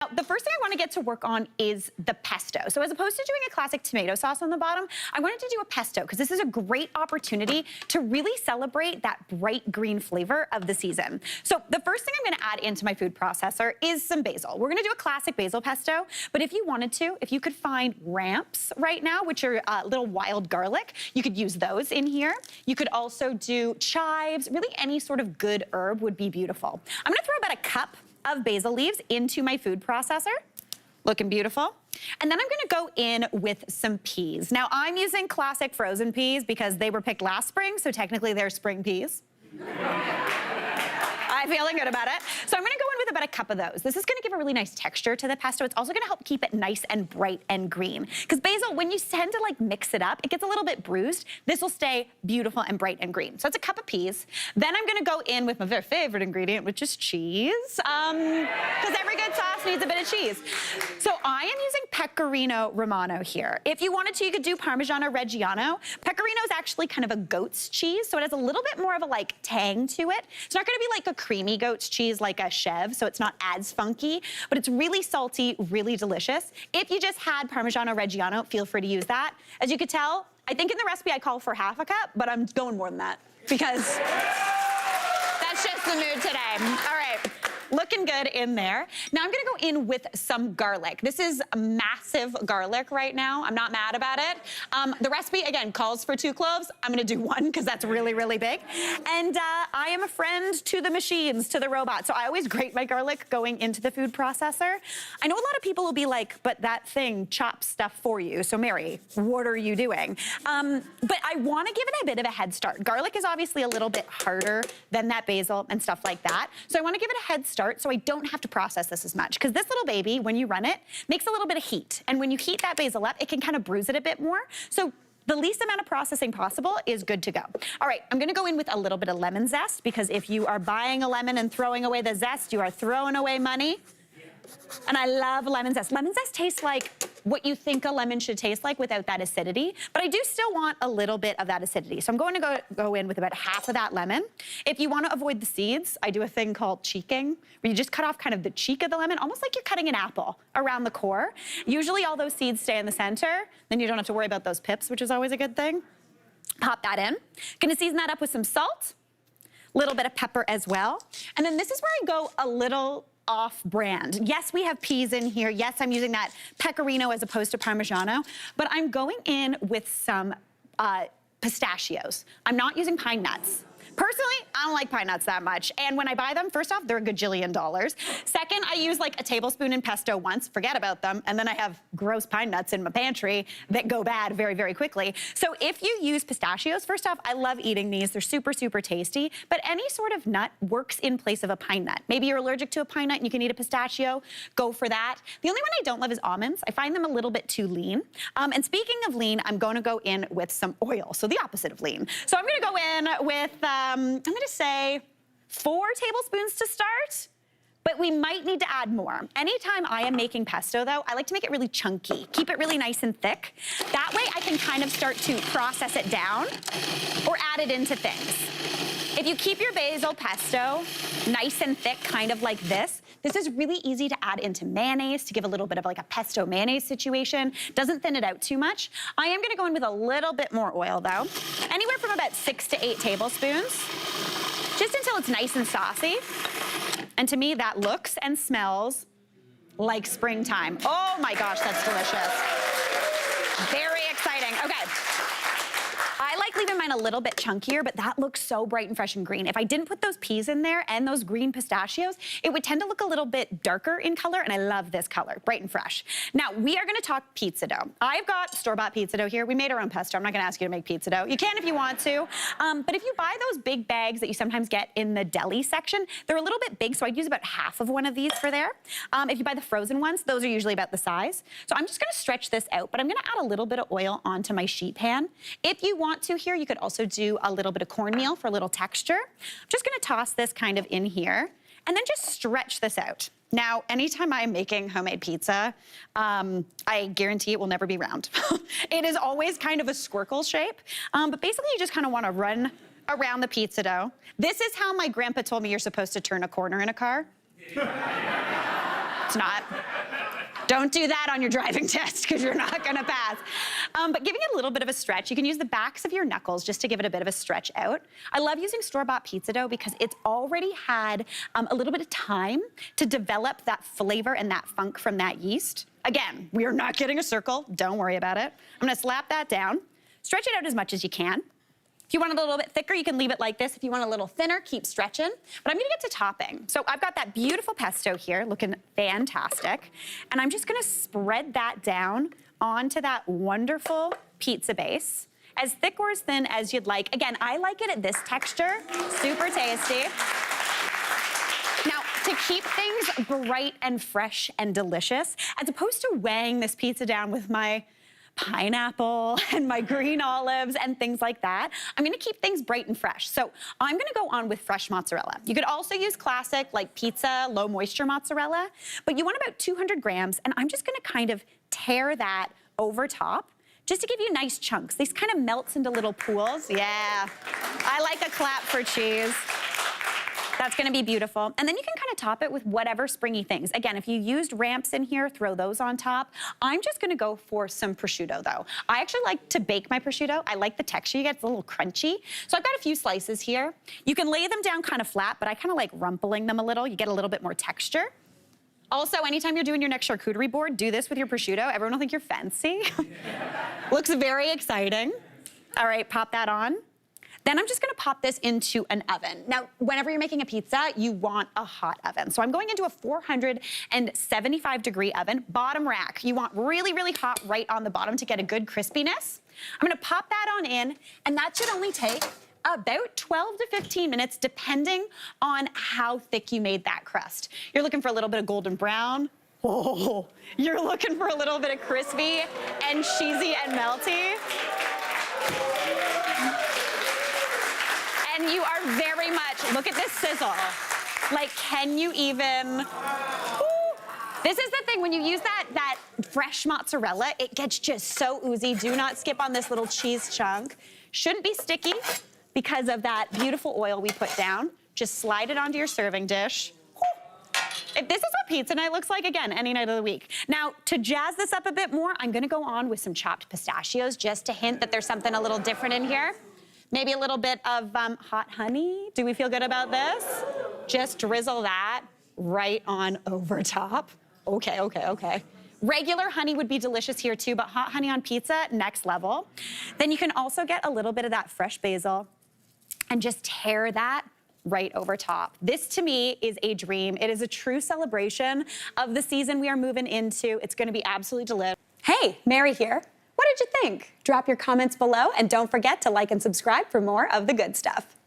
Now, the first thing I want to get to work on is the pesto. So as opposed to doing a classic tomato sauce on the bottom, I wanted to do a pesto because this is a great opportunity to really celebrate that bright green flavor of the season. So the first thing I'm going to add into my food processor is some basil. We're going to do a classic basil pesto, but if you wanted to, if you could find ramps right now, which are little wild garlic, you could use those in here. You could also do chives. Really any sort of good herb would be beautiful. I'm going to throw about a cup of basil leaves into my food processor. Looking beautiful. And then I'm gonna go in with some peas. Now I'm using classic frozen peas because they were picked last spring, so technically they're spring peas. I'm feeling good about it. So I'm gonna go in with about a cup of those. This is gonna give a really nice texture to the pesto. It's also gonna help keep it nice and bright and green. Because basil, when you tend to like mix it up, it gets a little bit bruised. This will stay beautiful and bright and green. So it's a cup of peas. Then I'm gonna go in with my very favorite ingredient, which is cheese. Because every good sauce needs a bit of cheese. So I am using Pecorino Romano here. If you wanted to, you could do Parmigiano Reggiano. Pecorino is actually kind of a goat's cheese, so it has a little bit more of a like tang to it. It's not gonna be like a creamy goat's cheese like a Chev, so it's not as funky, but it's really salty, really delicious. If you just had Parmigiano Reggiano, feel free to use that. As you could tell, I think in the recipe I call for half a cup, but I'm going more than that because that's just the mood today. All right. Looking good in there. Now I'm gonna go in with some garlic. This is massive garlic right now. I'm not mad about it. The recipe, again, calls for 2 cloves. I'm gonna do 1 because that's really, really big. And I am a friend to the machines, to the robots. So I always grate my garlic going into the food processor. I know a lot of people will be like, but that thing chops stuff for you. So Mary, what are you doing? But I wanna give it a bit of a head start. Garlic is obviously a little bit harder than that basil and stuff like that. So I wanna give it a head start so I don't have to process this as much. Because this little baby, when you run it, makes a little bit of heat. And when you heat that basil up, it can kind of bruise it a bit more. So the least amount of processing possible is good to go. All right, I'm gonna go in with a little bit of lemon zest because if you are buying a lemon and throwing away the zest, you are throwing away money. And I love lemon zest. Lemon zest tastes like what you think a lemon should taste like without that acidity, but I do still want a little bit of that acidity. So I'm going to go in with about half of that lemon. If you want to avoid the seeds, I do a thing called cheeking, where you just cut off kind of the cheek of the lemon, almost like you're cutting an apple around the core. Usually all those seeds stay in the center, then you don't have to worry about those pips, which is always a good thing. Pop that in. Gonna season that up with some salt, little bit of pepper as well. And then this is where I go a little off-brand. Yes, we have peas in here. Yes, I'm using that pecorino as opposed to Parmigiano, but I'm going in with some pistachios. I'm not using pine nuts. Personally, I don't like pine nuts that much. And when I buy them, first off, they're a gajillion dollars. Second, I use like a tablespoon in pesto once, forget about them, and then I have gross pine nuts in my pantry that go bad very, very quickly. So if you use pistachios, first off, I love eating these. They're super, super tasty, but any sort of nut works in place of a pine nut. Maybe you're allergic to a pine nut and you can eat a pistachio, go for that. The only one I don't love is almonds. I find them a little bit too lean. And speaking of lean, I'm gonna go in with some oil, so the opposite of lean. So I'm gonna go in with, I'm gonna say 4 tablespoons to start, but we might need to add more. Anytime I am making pesto though, I like to make it really chunky, keep it really nice and thick. That way I can kind of start to process it down or add it into things. If you keep your basil pesto nice and thick, kind of like this is really easy to add into mayonnaise to give a little bit of like a pesto mayonnaise situation. Doesn't thin it out too much. I am gonna go in with a little bit more oil though. Anywhere from about 6 to 8 tablespoons, just until it's nice and saucy. And to me, that looks and smells like springtime. Oh my gosh, that's delicious. Very exciting, okay. I like leaving mine a little bit chunkier, but that looks so bright and fresh and green. If I didn't put those peas in there and those green pistachios, it would tend to look a little bit darker in color, and I love this color, bright and fresh. Now, we are gonna talk pizza dough. I've got store-bought pizza dough here. We made our own pesto. I'm not gonna ask you to make pizza dough. You can if you want to, but if you buy those big bags that you sometimes get in the deli section, they're a little bit big, so I'd use about half of one of these for there. If you buy the frozen ones, those are usually about the size. So I'm just gonna stretch this out, but I'm gonna add a little bit of oil onto my sheet pan. If you want to here, you could also do a little bit of cornmeal for a little texture. I'm just gonna toss this kind of in here and then just stretch this out. Now, anytime I'm making homemade pizza, I guarantee it will never be round. It is always kind of a squircle shape, but basically you just kind of wanna run around the pizza dough. This is how my grandpa told me you're supposed to turn a corner in a car. It's not. Don't do that on your driving test because you're not gonna pass. But giving it a little bit of a stretch, you can use the backs of your knuckles just to give it a bit of a stretch out. I love using store-bought pizza dough because it's already had a little bit of time to develop that flavor and that funk from that yeast. Again, we are not getting a circle, don't worry about it. I'm gonna slap that down, stretch it out as much as you can. If you want it a little bit thicker, you can leave it like this. If you want a little thinner, keep stretching. But I'm gonna get to topping. So I've got that beautiful pesto here, looking fantastic. And I'm just gonna spread that down onto that wonderful pizza base. As thick or as thin as you'd like. Again, I like it at this texture, super tasty. Now, to keep things bright and fresh and delicious, as opposed to weighing this pizza down with my pineapple and my green olives and things like that, I'm gonna keep things bright and fresh. So I'm gonna go on with fresh mozzarella. You could also use classic, like pizza, low moisture mozzarella, but you want about 200 grams, and I'm just gonna kind of tear that over top just to give you nice chunks. These kind of melts into little pools. Yeah, I like a clap for cheese. That's gonna be beautiful. And then you can kind of top it with whatever springy things. Again, if you used ramps in here, throw those on top. I'm just gonna go for some prosciutto though. I actually like to bake my prosciutto. I like the texture you get, it's a little crunchy. So I've got a few slices here. You can lay them down kind of flat, but I kind of like rumpling them a little. You get a little bit more texture. Also, anytime you're doing your next charcuterie board, do this with your prosciutto. Everyone will think you're fancy. Looks very exciting. All right, pop that on. Then I'm just gonna pop this into an oven. Now, whenever you're making a pizza, you want a hot oven. So I'm going into a 475-degree oven, bottom rack. You want really, really hot right on the bottom to get a good crispiness. I'm gonna pop that on in, and that should only take about 12 to 15 minutes, depending on how thick you made that crust. You're looking for a little bit of golden brown. Oh, you're looking for a little bit of crispy and cheesy and melty. And you are very much, look at this sizzle. Like, can you even, woo. This is the thing, when you use that fresh mozzarella, it gets just so oozy. Do not skip on this little cheese chunk. Shouldn't be sticky because of that beautiful oil we put down. Just slide it onto your serving dish. Woo. If this is what pizza night looks like, again, any night of the week. Now, to jazz this up a bit more, I'm gonna go on with some chopped pistachios just to hint that there's something a little different in here. Maybe a little bit of hot honey. Do we feel good about this? Just drizzle that right on over top. Okay, okay, okay. Regular honey would be delicious here too, but hot honey on pizza, next level. Then you can also get a little bit of that fresh basil and just tear that right over top. This to me is a dream. It is a true celebration of the season we are moving into. It's gonna be absolutely delicious. Hey, Mary here. What did you think? Drop your comments below and don't forget to like and subscribe for more of the good stuff.